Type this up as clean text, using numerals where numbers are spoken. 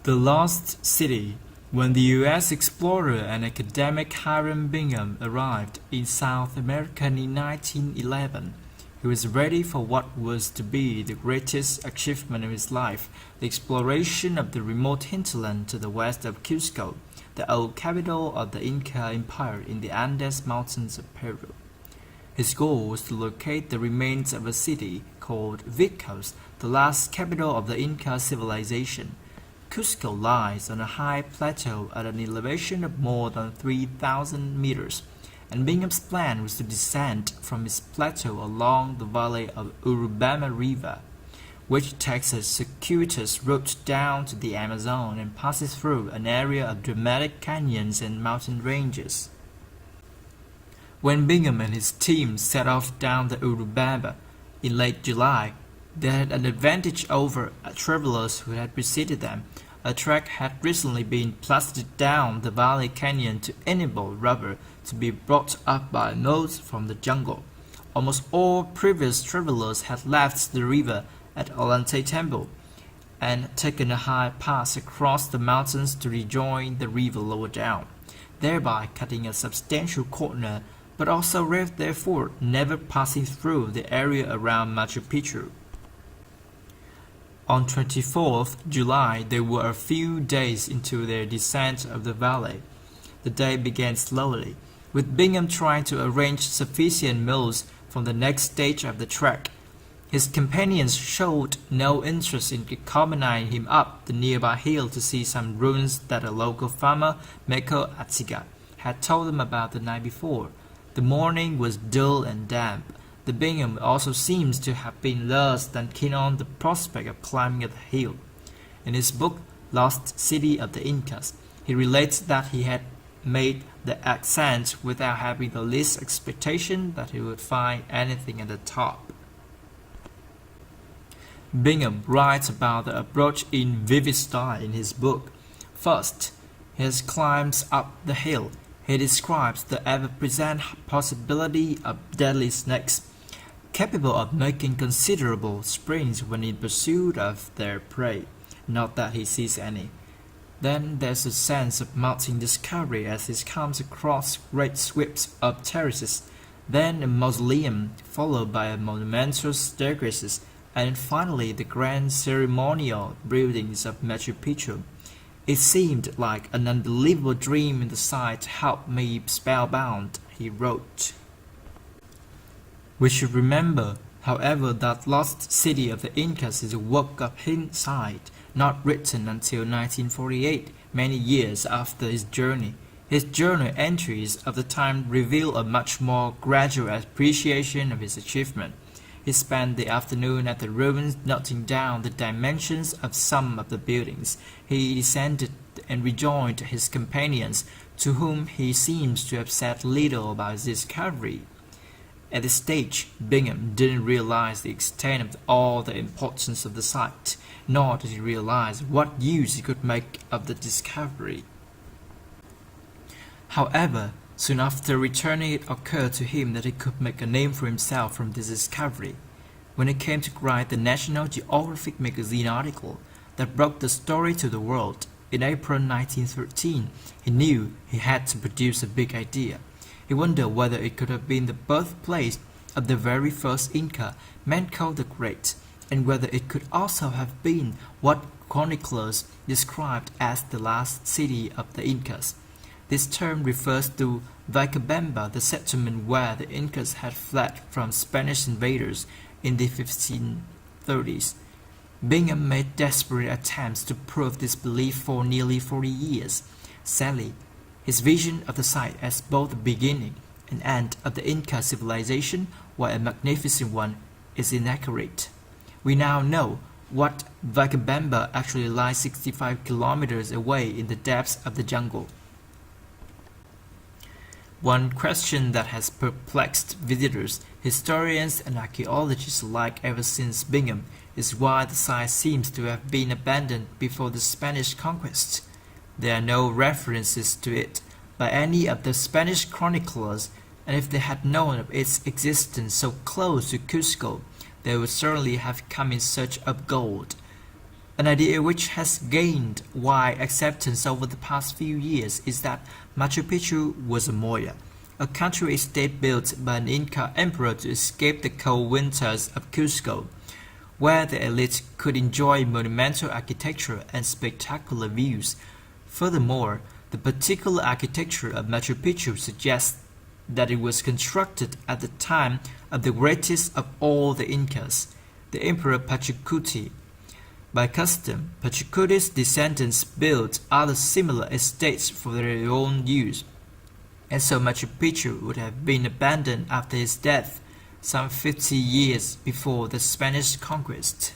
The Lost City. When the U.S. explorer and academic Hiram Bingham arrived in South America in 1911, he was ready for what was to be the greatest achievement of his life, the exploration of the remote hinterland to the west of Cusco, the old capital of the Inca Empire in the Andes Mountains of Peru. His goal was to locate the remains of a city called Vicos, the last capital of the Inca civilization. Cusco lies on a high plateau at an elevation of more than 3,000 meters, and Bingham's plan was to descend from its plateau along the valley of Urubamba River, which takes a circuitous route down to the Amazon and passes through an area of dramatic canyons and mountain ranges. When Bingham and his team set off down the Urubamba in late July, they had an advantage over travelers who had preceded them. A track had recently been plastered down the valley canyon to enable rubber to be brought up by moles from the jungle. Almost all previous travelers had left the river at Ollantay Temple and taken a high pass across the mountains to rejoin the river lower down, thereby cutting a substantial corner, but also left their fort, never passing through the area around Machu Picchu. On 24th July, they were a few days into their descent of the valley. The day began slowly, with Bingham trying to arrange sufficient mules for the next stage of the trek. His companions showed no interest in accompanying him up the nearby hill to see some ruins that a local farmer, Meko Atsuga, had told them about the night before. The morning was dull and damp. The Bingham also seems to have been less than keen on the prospect of climbing the hill. In his book, Lost City of the Incas, he relates that he had made the ascent without having the least expectation that he would find anything at the top. Bingham writes about the approach in vivid style in his book. First, he climbs up the hill. He describes the ever-present possibility of deadly snakes, capable of making considerable springs when in pursuit of their prey, not that he sees any. Then there's a sense of mounting discovery as he comes across great sweeps of terraces, then a mausoleum, followed by a monumental staircases, and finally the grand ceremonial buildings of Machu Picchu. It seemed like an unbelievable dream, and the sight held me spellbound, he wrote. We should remember, however, that Lost City of the Incas is a work of hindsight, not written until 1948, many years after his journey. His journal entries of the time reveal a much more gradual appreciation of his achievement. He spent the afternoon at the ruins noting down the dimensions of some of the buildings. He descended and rejoined his companions, to whom he seems to have said little about his discovery. At this stage, Bingham didn't realize the extent of all the importance of the site, nor did he realize what use he could make of the discovery. However, soon after returning, it occurred to him that he could make a name for himself from this discovery. When he came to write the National Geographic magazine article that broke the story to the world in April 1913, he knew he had to produce a big idea. He wondered whether it could have been the birthplace of the very first Inca, Manco the Great, and whether it could also have been what chroniclers described as the last city of the Incas. This term refers to Vilcabamba, the settlement where the Incas had fled from Spanish invaders in the 1530s. Bingham made desperate attempts to prove this belief for nearly 40 years. Sadly, his vision of the site as both the beginning and end of the Inca civilization, while a magnificent one, is inaccurate. We now know what Vilcabamba actually lies 65 kilometers away in the depths of the jungle. One question that has perplexed visitors, historians, and archaeologists alike ever since Bingham is why the site seems to have been abandoned before the Spanish conquest. There are no references to it by any of the Spanish chroniclers, and if they had known of its existence so close to Cusco, they would certainly have come in search of gold. An idea which has gained wide acceptance over the past few years is that Machu Picchu was a moya, a country estate built by an Inca emperor to escape the cold winters of Cusco, where the elite could enjoy monumental architecture and spectacular views. Furthermore, the particular architecture of Machu Picchu suggests that it was constructed at the time of the greatest of all the Incas, the Emperor Pachacuti. By custom, Pachacuti's descendants built other similar estates for their own use, and so Machu Picchu would have been abandoned after his death some 50 years before the Spanish conquest.